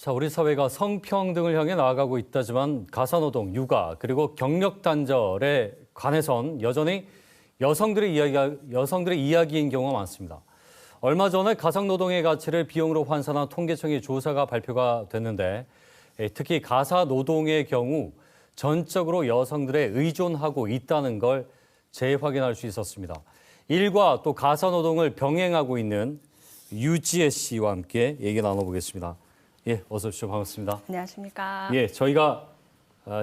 자, 우리 사회가 성평등을 향해 나아가고 있다지만 가사노동, 육아, 그리고 경력 단절에 관해선 여전히 여성들의 이야기인 경우가 많습니다. 얼마 전에 가사노동의 가치를 비용으로 환산한 통계청의 조사가 발표가 됐는데 특히 가사노동의 경우 전적으로 여성들에 의존하고 있다는 걸 재확인할 수 있었습니다. 일과 또 가사노동을 병행하고 있는 유지혜 씨와 함께 얘기 나눠보겠습니다. 예, 어서 오십시오. 반갑습니다. 안녕하십니까. 예, 저희가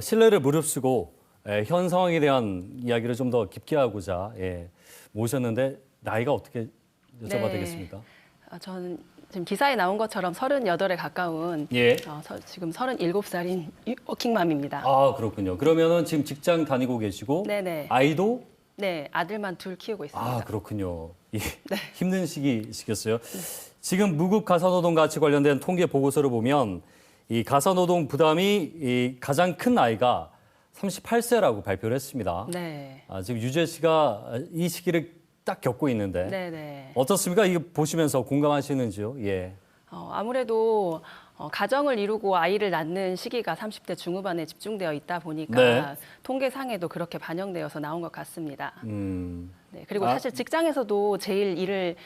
신뢰를 무릅쓰고 현 상황에 대한 이야기를 좀 더 깊게 하고자 모셨는데 나이가 어떻게 여쭤봐도 되겠습니까? 저는 지금 기사에 나온 것처럼 38에 가까운 지금 37살인 워킹맘입니다. 아, 그렇군요. 그러면은 지금 직장 다니고 계시고 네네. 아이도? 네, 아들만 둘 키우고 있습니다. 아, 그렇군요. 예, 네. 힘든 시기시겠어요. 지금 무급 가사노동 가치 관련된 통계 보고서를 보면 이 가사노동 부담이 가장 큰 나이가 38세라고 발표를 했습니다. 네. 지금 유재 씨가 이 시기를 딱 겪고 있는데 네네. 어떻습니까? 이거 보시면서 공감하시는지요? 예. 아무래도 가정을 이루고 아이를 낳는 시기가 30대 중후반에 집중되어 있다 보니까 네. 통계상에도 그렇게 반영되어서 나온 것 같습니다. 네, 그리고 아. 사실 직장에서도 제일 일을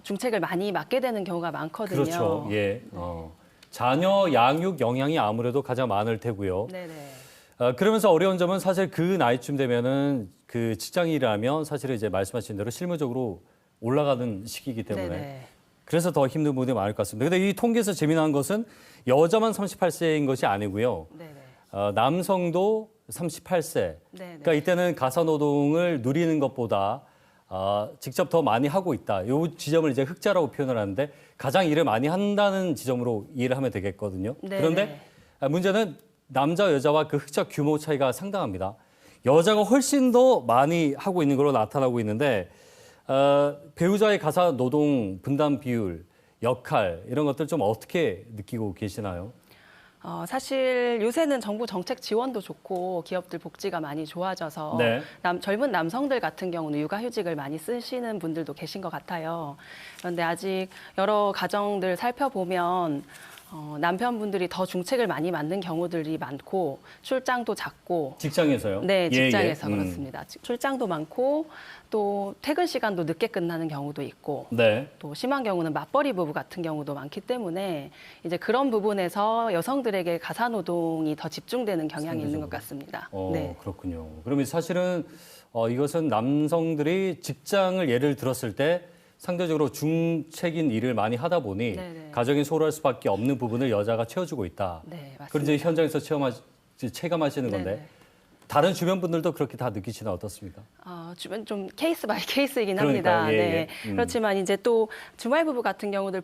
중책을 많이 맡게 되는 경우가 많거든요. 그렇죠. 예. 자녀 양육 영향이 아무래도 가장 많을 테고요. 네네. 그러면서 어려운 점은 사실 그 나이쯤 되면은 그 직장 일을 하면 사실은 이제 말씀하신 대로 실무적으로 올라가는 시기이기 때문에 네네. 그래서 더 힘든 부분이 많을 것 같습니다. 근데 이 통계에서 재미난 것은 여자만 38세인 것이 아니고요. 네네. 남성도 38세. 네네. 그러니까 이때는 가사노동을 누리는 것보다 직접 더 많이 하고 있다. 이 지점을 이제 흑자라고 표현을 하는데 가장 일을 많이 한다는 지점으로 이해를 하면 되겠거든요. 네네. 그런데 문제는 남자, 여자와 그 흑자 규모 차이가 상당합니다. 여자가 훨씬 더 많이 하고 있는 걸로 나타나고 있는데 배우자의 가사노동 분담 비율, 역할 이런 것들 좀 어떻게 느끼고 계시나요? 사실 요새는 정부 정책 지원도 좋고 기업들 복지가 많이 좋아져서 네. 젊은 남성들 같은 경우는 육아휴직을 많이 쓰시는 분들도 계신 것 같아요. 그런데 아직 여러 가정들 살펴보면 남편분들이 더 중책을 많이 맡는 경우들이 많고 출장도 작고 직장에서요? 네, 직장에서 예. 그렇습니다. 출장도 많고 또 퇴근 시간도 늦게 끝나는 경우도 있고 네. 또 심한 경우는 맞벌이 부부 같은 경우도 많기 때문에 이제 그런 부분에서 여성들에게 가사노동이 더 집중되는 경향이 있는 것 같습니다. 네. 그렇군요. 그러면 사실은 이것은 남성들이 직장을 예를 들었을 때 상대적으로 중책인 일을 많이 하다 보니 네네. 가정이 소홀할 수밖에 없는 부분을 여자가 채워주고 있다. 네, 맞습니다. 그런 이제 현장에서 체감하시는 건데 네네. 다른 주변 분들도 그렇게 다 느끼시나 어떻습니까? 주변 좀 케이스 바이 케이스이긴 그러니까, 합니다. 예, 네. 예. 그렇지만 이제 또 주말 부부 같은 경우들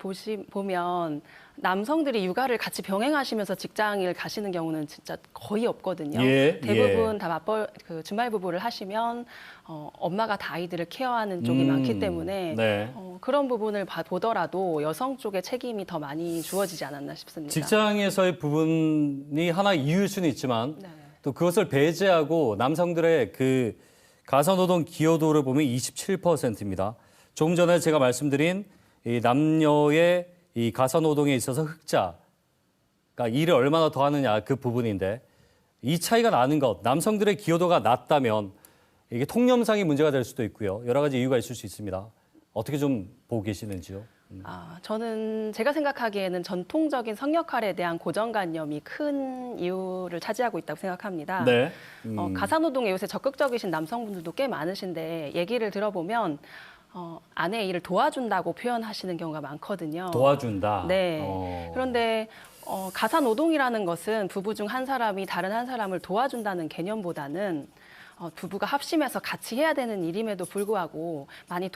보면 남성들이 육아를 같이 병행하시면서 직장을 가시는 경우는 진짜 거의 없거든요. 예, 대부분 다 주말 부부를 하시면 엄마가 다 아이들을 케어하는 쪽이 많기 때문에 네. 그런 부분을 보더라도 여성 쪽의 책임이 더 많이 주어지지 않았나 싶습니다. 직장에서의 부분이 하나의 이유일 수는 있지만 네. 또 그것을 배제하고 남성들의 그 가사노동 기여도를 보면 27%입니다. 조금 전에 제가 말씀드린 이 남녀의 이 가사노동에 있어서 흑자, 그러니까 일을 얼마나 더 하느냐 그 부분인데 이 차이가 나는 것, 남성들의 기여도가 낮다면 이게 통념상의 문제가 될 수도 있고요. 여러 가지 이유가 있을 수 있습니다. 어떻게 좀 보고 계시는지요? 저는 제가 생각하기에는 전통적인 성역할에 대한 고정관념이 큰 이유를 차지하고 있다고 생각합니다. 네. 가사노동에 요새 적극적이신 남성분들도 꽤 많으신데 얘기를 들어보면 아내의 일을 도와준다고 표현하시는 경우가 많거든요. 도와준다. 네. 그런데 가사노동이라는 것은 부부 중 한 사람이 다른 한 사람을 도와준다는 개념보다는 부부가 합심해서 같이 해야 되는 일임에도 불구하고 많이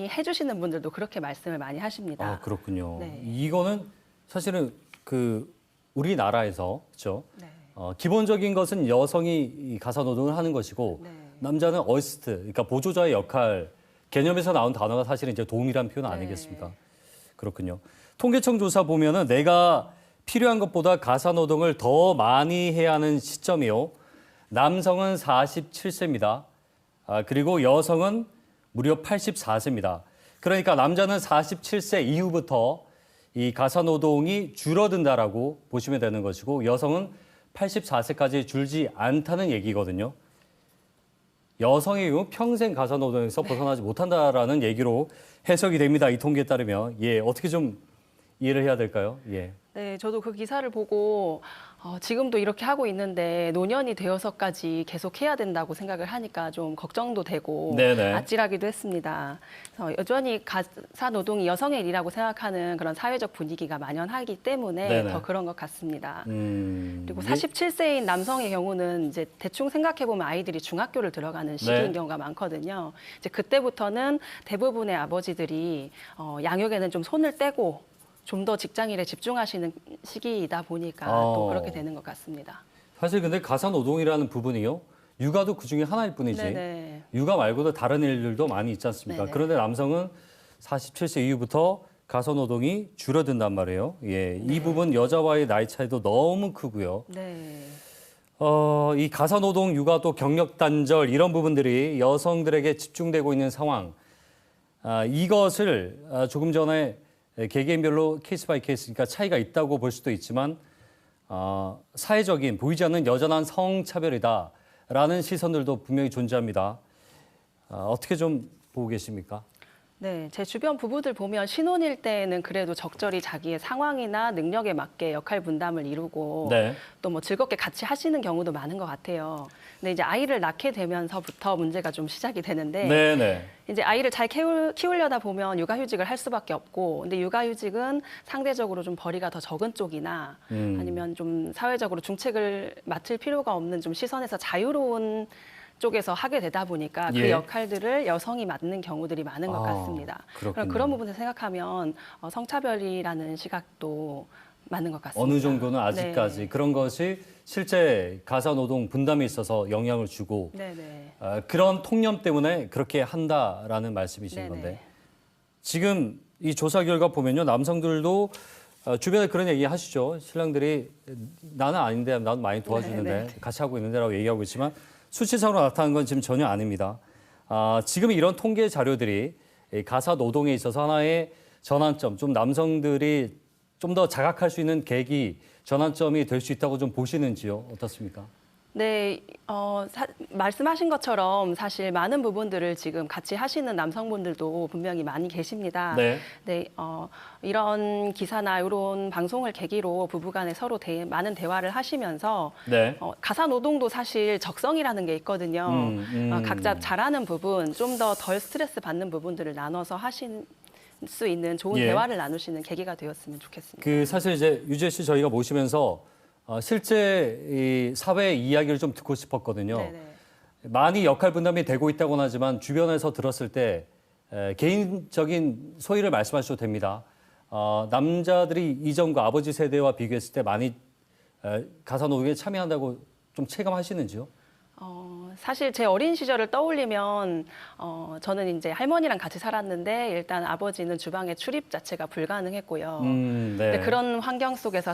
해주시는 분들도 그렇게 말씀을 많이 하십니다. 그렇군요. 네. 이거는 사실은 그 우리나라에서 그렇죠. 네. 기본적인 것은 여성이 이 가사노동을 하는 것이고 네. 남자는 어시스트, 그러니까 보조자의 역할 개념에서 나온 단어가 사실은 이제 도움이란 표현 네. 아니겠습니까? 그렇군요. 통계청 조사 보면은 내가 필요한 것보다 가사노동을 더 많이 해야 하는 시점이요. 남성은 47세입니다. 그리고 여성은 무려 84세입니다. 그러니까 남자는 47세 이후부터 이 가사 노동이 줄어든다라고 보시면 되는 것이고 여성은 84세까지 줄지 않다는 얘기거든요. 여성의 경우 평생 가사 노동에서 벗어나지 못한다라는 얘기로 해석이 됩니다. 이 통계에 따르면 어떻게 좀 이해를 해야 될까요? 네, 저도 그 기사를 보고 지금도 이렇게 하고 있는데 노년이 되어서까지 계속 해야 된다고 생각을 하니까 좀 걱정도 되고 네네. 아찔하기도 했습니다. 그래서 여전히 가사 노동이 여성의 일이라고 생각하는 그런 사회적 분위기가 만연하기 때문에 네네. 더 그런 것 같습니다. 그리고 이게- 47세인 남성의 경우는 이제 대충 생각해 보면 아이들이 중학교를 들어가는 시기인 네. 경우가 많거든요. 이제 그때부터는 대부분의 아버지들이 양육에는 좀 손을 떼고 좀 더 직장 일에 집중하시는 시기이다 보니까 또 그렇게 되는 것 같습니다. 사실 근데 가사 노동이라는 부분이요. 육아도 그중에 하나일 뿐이지. 네네. 육아 말고도 다른 일들도 많이 있지 않습니까? 네네. 그런데 남성은 47세 이후부터 가사 노동이 줄어든단 말이에요. 이 부분 여자와의 나이 차이도 너무 크고요. 네. 이 가사 노동, 육아 또 경력 단절 이런 부분들이 여성들에게 집중되고 있는 상황. 이것을 조금 전에 개개인별로 케이스 바이 케이스니까 차이가 있다고 볼 수도 있지만 사회적인 보이지 않는 여전한 성차별이다라는 시선들도 분명히 존재합니다. 어떻게 좀 보고 계십니까? 네, 제 주변 부부들 보면 신혼일 때는 그래도 적절히 자기의 상황이나 능력에 맞게 역할 분담을 이루고 네. 또 뭐 즐겁게 같이 하시는 경우도 많은 것 같아요. 근데 이제 아이를 낳게 되면서부터 문제가 좀 시작이 되는데 네네. 이제 아이를 잘 키우려다 보면 육아휴직을 할 수밖에 없고, 근데 육아휴직은 상대적으로 좀 벌이가 더 적은 쪽이나 아니면 좀 사회적으로 중책을 맡을 필요가 없는 좀 시선에서 자유로운 쪽에서 하게 되다 보니까 그 역할들을 여성이 맡는 경우들이 많은 것 같습니다. 그렇군요. 그런 부분에서 생각하면 성차별이라는 시각도 맞는 것 같습니다. 어느 정도는 아직까지 네. 그런 것이 실제 가사 노동 분담에 있어서 영향을 주고 네네. 그런 통념 때문에 그렇게 한다라는 말씀이신 네네. 건데 지금 이 조사 결과 보면요 남성들도 주변에 그런 얘기 하시죠. 신랑들이 나는 아닌데 나도 많이 도와주는데 네네. 같이 하고 있는데라고 얘기하고 있지만 수치상으로 나타난 건 지금 전혀 아닙니다. 지금 이런 통계 자료들이 이 가사 노동에 있어서 하나의 전환점, 좀 남성들이 좀 더 자각할 수 있는 계기, 전환점이 될 수 있다고 좀 보시는지요? 어떻습니까? 네, 말씀하신 것처럼 사실 많은 부분들을 지금 같이 하시는 남성분들도 분명히 많이 계십니다. 네. 네, 이런 기사나 이런 방송을 계기로 부부간에 서로 많은 대화를 하시면서 네. 가사 노동도 사실 적성이라는 게 있거든요. 각자 잘하는 부분, 좀 더 덜 스트레스 받는 부분들을 나눠서 하신 수 있는 좋은 대화를 나누시는 계기가 되었으면 좋겠습니다. 그 사실 이제 유재 씨 저희가 모시면서 실제 이 사회 이야기를 좀 듣고 싶었거든요. 네네. 많이 역할 분담이 되고 있다고는 하지만 주변에서 들었을 때 개인적인 소위를 말씀하셔도 됩니다. 남자들이 이전과 아버지 세대와 비교했을 때 많이 가사 노동에 참여한다고 좀 체감하시는지요? 사실 제 어린 시절을 떠올리면 저는 이제 할머니랑 같이 살았는데 일단 아버지는 주방에 출입 자체가 불가능했고요. 네. 근데 그런 환경 속에서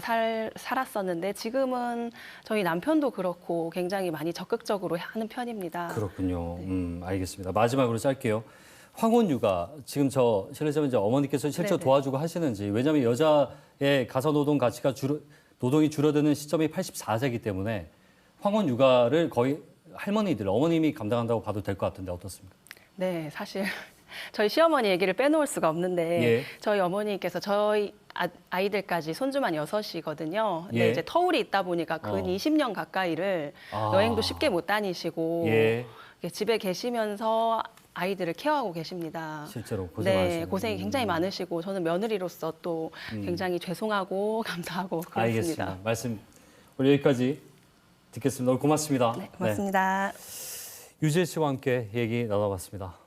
살았었는데 지금은 저희 남편도 그렇고 굉장히 많이 적극적으로 하는 편입니다. 그렇군요. 알겠습니다. 마지막으로 짧게요. 황혼 육아 지금 실례지만 이제 어머니께서 실제로 네네. 도와주고 하시는지 왜냐하면 여자의 가사 노동 가치가 노동이 줄어드는 시점이 84세이기 때문에 황혼 육아를 거의 할머니들, 어머님이 감당한다고 봐도 될 것 같은데 어떻습니까? 네, 사실 저희 시어머니 얘기를 빼놓을 수가 없는데 저희 어머니께서 저희 아이들까지 손주만 6이거든요. 근데 이제 터울이 있다 보니까 근 20년 가까이를 여행도 쉽게 못 다니시고 집에 계시면서 아이들을 케어하고 계십니다. 실제로 고생하시는. 네, 고생이 굉장히 많으시고 저는 며느리로서 또 굉장히 죄송하고 감사하고 그렇습니다. 알겠습니다. 말씀 오늘 여기까지 듣겠습니다. 오늘 고맙습니다. 네, 고맙습니다. 유재 씨와 함께 얘기 나눠봤습니다.